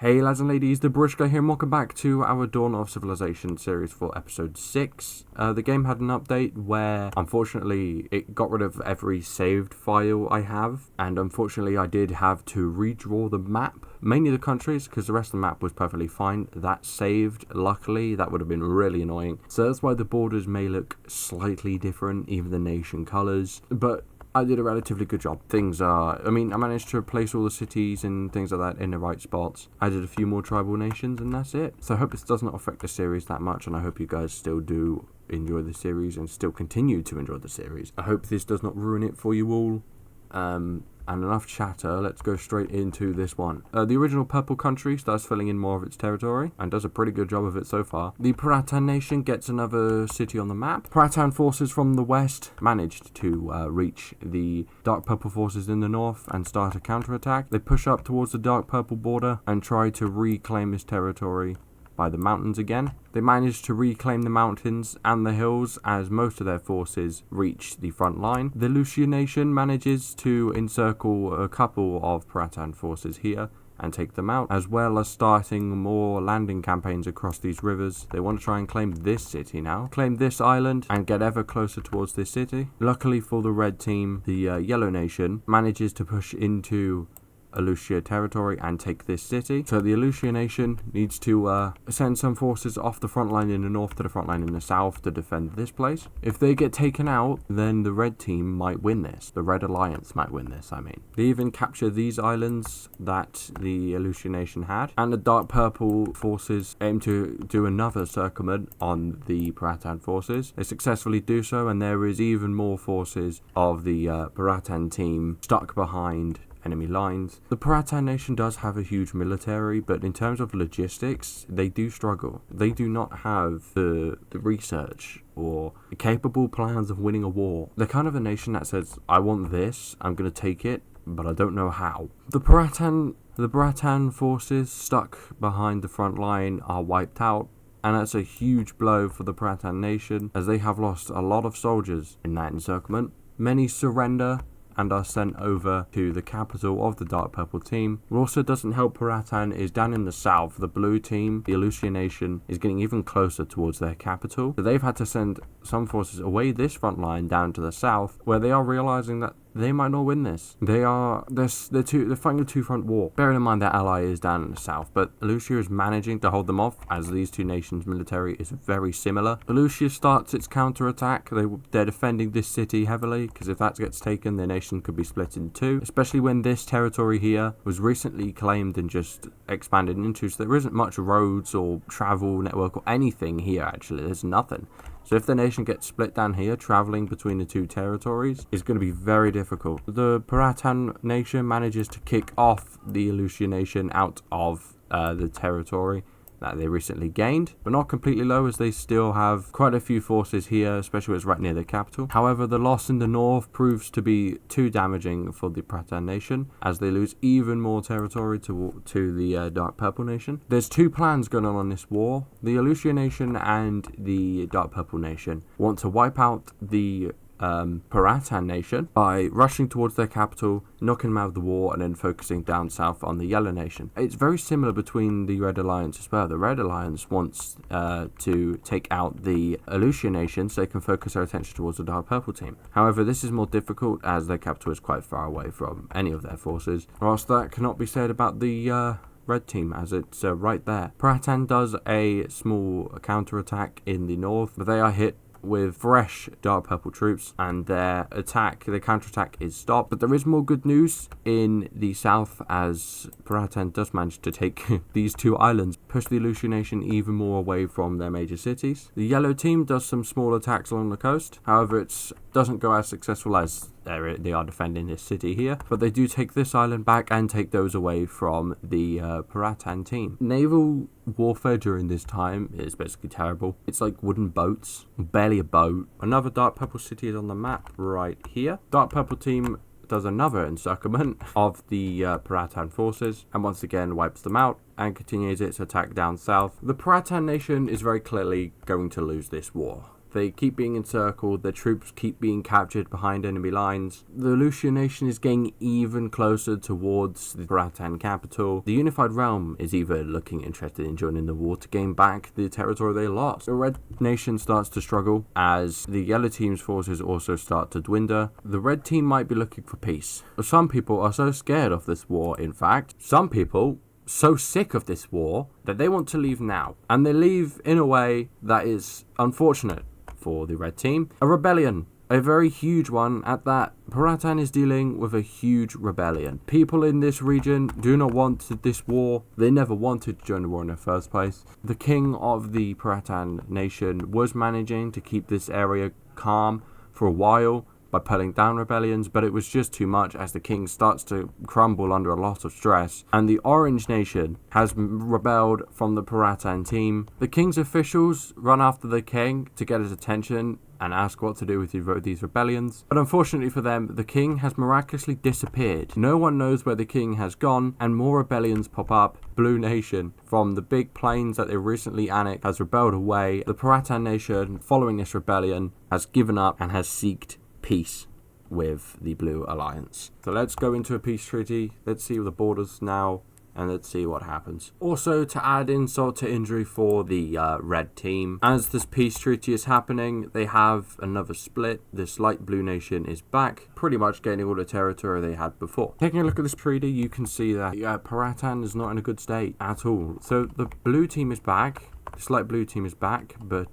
Hey lads and ladies, the Brush Guy here, and welcome back to our Dawn of Civilization series for episode 6. The game had an update where, unfortunately, it got rid of every saved file I have, and unfortunately I did have to redraw the map, mainly the countries, because the rest of the map was perfectly fine. That saved, luckily. That would have been really annoying. So that's why the borders may look slightly different, even the nation colours, but I did a relatively good job. I managed to replace all the cities and things like that in the right spots. I did a few more tribal nations and that's it. So I hope this does not affect the series that much, and I hope you guys still do enjoy the series and still continue to enjoy the series. I hope this does not ruin it for you all. And enough chatter, let's go straight into this one. The original purple country starts filling in more of its territory and does a pretty good job of it so far. The Paratan nation gets another city on the map. Paratan forces from the west managed to reach the dark purple forces in the north and start a counterattack. They push up towards the dark purple border and try to reclaim this territory by the mountains again. They managed to reclaim the mountains and the hills as most of their forces reach the front line. The Lucia nation manages to encircle a couple of Paratan forces here and take them out, as well as starting more landing campaigns across these rivers. They want to try and claim this city now, claim this island and get ever closer towards this city. Luckily for the red team, the yellow nation manages to push into Alucia territory and take this city. So the Alucia nation needs to send some forces off the front line in the north to the front line in the south to defend this place. If they get taken out, then the red team might win this. The red alliance might win this, They even capture these islands that the Alucia nation had, and the dark purple forces aim to do another circumvent on the Paratan forces. They successfully do so, and there is even more forces of the Paratan team stuck behind enemy lines. The Paratan nation does have a huge military, but in terms of logistics, they do struggle. They do not have the research or capable plans of winning a war. They're kind of a nation that says, I want this, I'm going to take it, but I don't know how. The Paratan forces stuck behind the front line are wiped out, and that's a huge blow for the Paratan nation, as they have lost a lot of soldiers in that encirclement. Many surrender and are sent over to the capital of the dark purple team. What also doesn't help Paratan is down in the south, the blue team, the Alucia nation, is getting even closer towards their capital. So they've had to send some forces away this front line down to the south, where they are realizing that they might not win this. They're fighting a two-front war. Bearing in mind their ally is down in the south, but Alucia is managing to hold them off, as these two nations' military is very similar. Alucia starts its counterattack. They're defending this city heavily, because if that gets taken, their nation could be split in two, especially when this territory here was recently claimed and just expanded into, so there isn't much roads or travel network or anything here actually. There's nothing. So if the nation gets split down here, traveling between the two territories is going to be very difficult. The Paratan nation manages to kick off the Alucia nation out of the territory that they recently gained, but not completely low, as they still have quite a few forces here, especially when it's right near the capital. However, the loss in the north proves to be too damaging for the Paratan nation, as they lose even more territory to the dark purple nation. There's two plans going on this war. The Alucia nation and the dark purple nation want to wipe out the Paratan nation by rushing towards their capital, knocking them out of the war, and then focusing down south on the yellow nation. It's very similar between the Red Alliance as well. The Red Alliance wants to take out the Alucia nation so they can focus their attention towards the dark purple team. However, this is more difficult as their capital is quite far away from any of their forces, whilst that cannot be said about the red team, as it's right there. Paratan does a small counterattack in the north, but they are hit with fresh dark purple troops, and their counterattack is stopped. But there is more good news in the south, as Paratan does manage to take these two islands, push the Alucia nation even more away from their major cities. The yellow team does some small attacks along the coast. However, it doesn't go as successful as they are defending this city here, but they do take this island back and take those away from the Paratan team. Naval warfare during this time is basically terrible. It's like wooden boats, barely a boat. Another dark purple city is on the map right here. Dark purple team does another encirclement of the Paratan forces and once again wipes them out and continues its attack down south. The Paratan nation is very clearly going to lose this war. They keep being encircled, their troops keep being captured behind enemy lines. The Lucian nation is getting even closer towards the Paratan capital. The unified realm is either looking interested in joining the war to gain back the territory they lost. The red nation starts to struggle as the yellow team's forces also start to dwindle. The red team might be looking for peace. Some people are so scared of this war, in fact. Some people so sick of this war that they want to leave now. And they leave in a way that is unfortunate for the red team. A rebellion. A very huge one at that. Paratan is dealing with a huge rebellion. People in this region do not want this war. They never wanted to join the war in the first place. The king of the Paratan nation was managing to keep this area calm for a while by pulling down rebellions, but it was just too much as the king starts to crumble under a lot of stress, and the Orange Nation has rebelled from the Paratan team. The king's officials run after the king to get his attention and ask what to do with these rebellions, but unfortunately for them, the king has miraculously disappeared. No one knows where the king has gone, and more rebellions pop up. Blue Nation, from the big plains that they recently annexed, has rebelled away. The Paratan Nation, following this rebellion, has given up and has sought peace with the Blue Alliance. So let's go into a peace treaty. Let's see the borders now, and let's see what happens. Also, to add insult to injury for the red team, as this peace treaty is happening, they have another split. This light blue nation is back, pretty much gaining all the territory they had before. Taking a look at this treaty, you can see that Paratan is not in a good state at all. So the blue team is back. This light blue team is back, but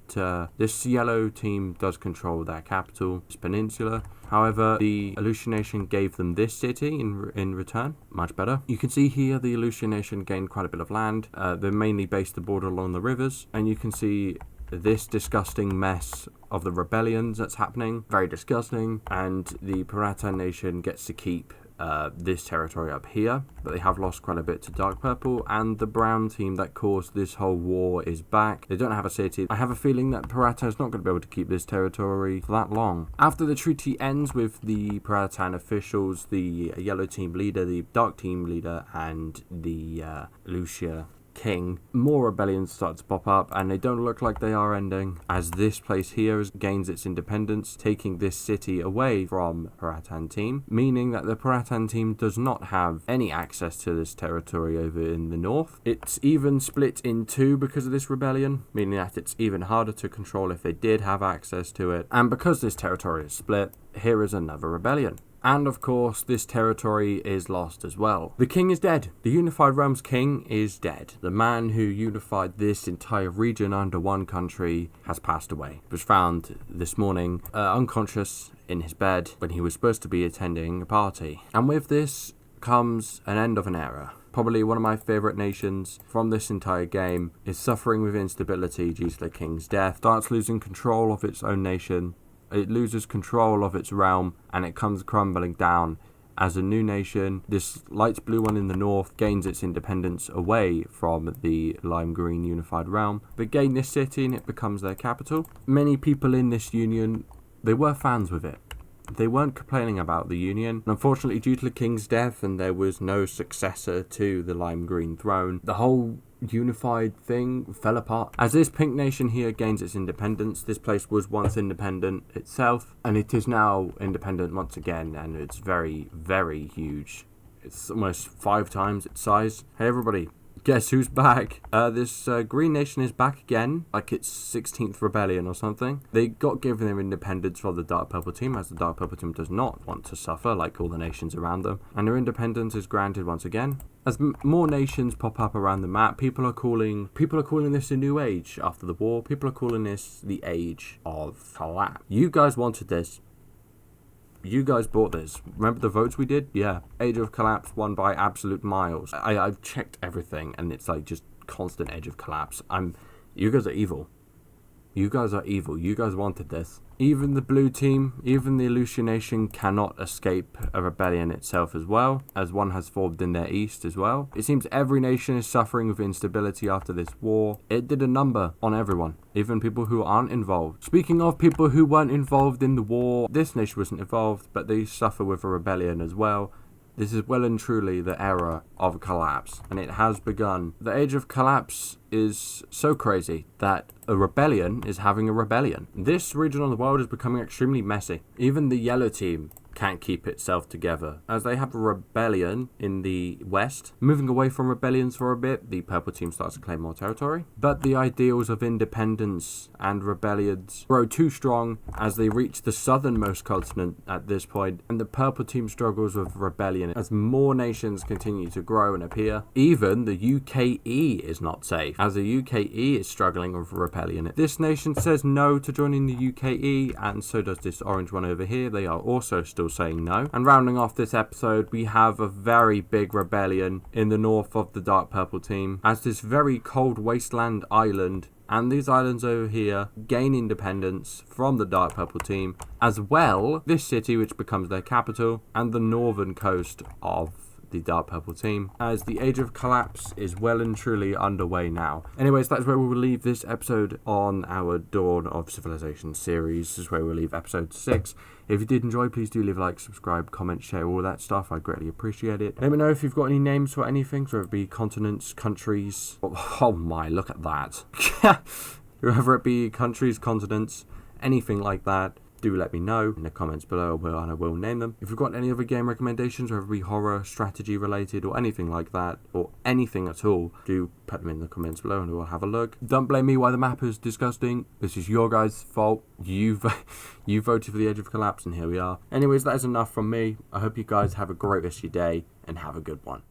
this yellow team does control their capital, this peninsula. However, the Aleutian Nation gave them this city in return. Much better. You can see here the Aleutian Nation gained quite a bit of land. They mainly based the border along the rivers, and you can see this disgusting mess of the rebellions that's happening. Very disgusting, and the Paratan Nation gets to keep this territory up here, but they have lost quite a bit to dark purple, and the brown team that caused this whole war is back. They don't have a city. I have a feeling that Paratan is not going to be able to keep this territory for that long. After the treaty ends with the Paratan officials, the yellow team leader, the dark team leader, and the Lucia king, more rebellions start to pop up, and they don't look like they are ending, as this place here gains its independence, taking this city away from Paratan team, meaning that the Paratan team does not have any access to this territory over in the north. It's even split in two because of this rebellion, meaning that it's even harder to control if they did have access to it. And because this territory is split, here is another rebellion. And of course, this territory is lost as well. The king is dead. The Unified Realms king is dead. The man who unified this entire region under one country has passed away. He was found this morning unconscious in his bed when he was supposed to be attending a party. And with this comes an end of an era. Probably one of my favourite nations from this entire game is suffering with instability due to the king's death, starts losing control of its own nation. It loses control of its realm, and it comes crumbling down as a new nation. This light blue one in the north gains its independence away from the lime green unified realm. They gain this city and it becomes their capital. Many people in this union, they were fans with it. They weren't complaining about the union. And unfortunately, due to the king's death and there was no successor to the lime green throne, the whole unified thing fell apart. As this pink nation here gains its independence, this place was once independent itself, and it is now independent once again, and it's very, very huge. It's almost 5 times its size. Hey everybody, guess who's back? This green nation is back again, like its 16th rebellion or something. They got given their independence from the dark purple team, as the dark purple team does not want to suffer like all the nations around them, and their independence is granted once again. As more nations pop up around the map, people are calling this a new age after the war. People are calling this the age of collapse. You guys wanted this. You guys bought this. Remember the votes we did? Yeah. Age of Collapse won by absolute miles. I've checked everything, and it's like just constant Age of Collapse. You guys are evil. You guys are evil. You guys wanted this. Even the blue team, even the Aleutian Nation cannot escape a rebellion itself as well, as one has formed in their east as well. It seems every nation is suffering with instability after this war. It did a number on everyone, even people who aren't involved. Speaking of people who weren't involved in the war, this nation wasn't involved, but they suffer with a rebellion as well. This is well and truly the era of collapse, and it has begun. The age of collapse is so crazy that a rebellion is having a rebellion. This region of the world is becoming extremely messy. Even the yellow team can't keep itself together, as they have a rebellion in the west. Moving away from rebellions for a bit, the purple team starts to claim more territory, but the ideals of independence and rebellions grow too strong as they reach the southernmost continent at this point, and the purple team struggles with rebellion as more nations continue to grow and appear. Even the UKE is not safe, as the UKE is struggling with rebellion. This nation says no to joining the UKE, and so does this orange one over here. They are also still saying no. And rounding off this episode, we have a very big rebellion in the north of the dark purple team, as this very cold wasteland island and these islands over here gain independence from the dark purple team, as well this city which becomes their capital, and the northern coast of the dark purple team, as the age of collapse is well and truly underway now. Anyways, that's where we will leave this episode on our Dawn of Civilization series. This is where we'll leave episode 6. If you did enjoy, please do leave a like, subscribe, comment, share, all that stuff. I greatly appreciate it. Let me know if you've got any names for anything, whether it be continents, countries. Oh my, look at that. Whether it be countries, continents, anything like that. Do let me know in the comments below, and I will name them. If you've got any other game recommendations, whether it be horror, strategy related, or anything like that, or anything at all, do put them in the comments below and we'll have a look. Don't blame me why the map is disgusting. This is your guys' fault. You voted for the Age of Collapse, and here we are. Anyways, that is enough from me. I hope you guys have a great rest of your day, and have a good one.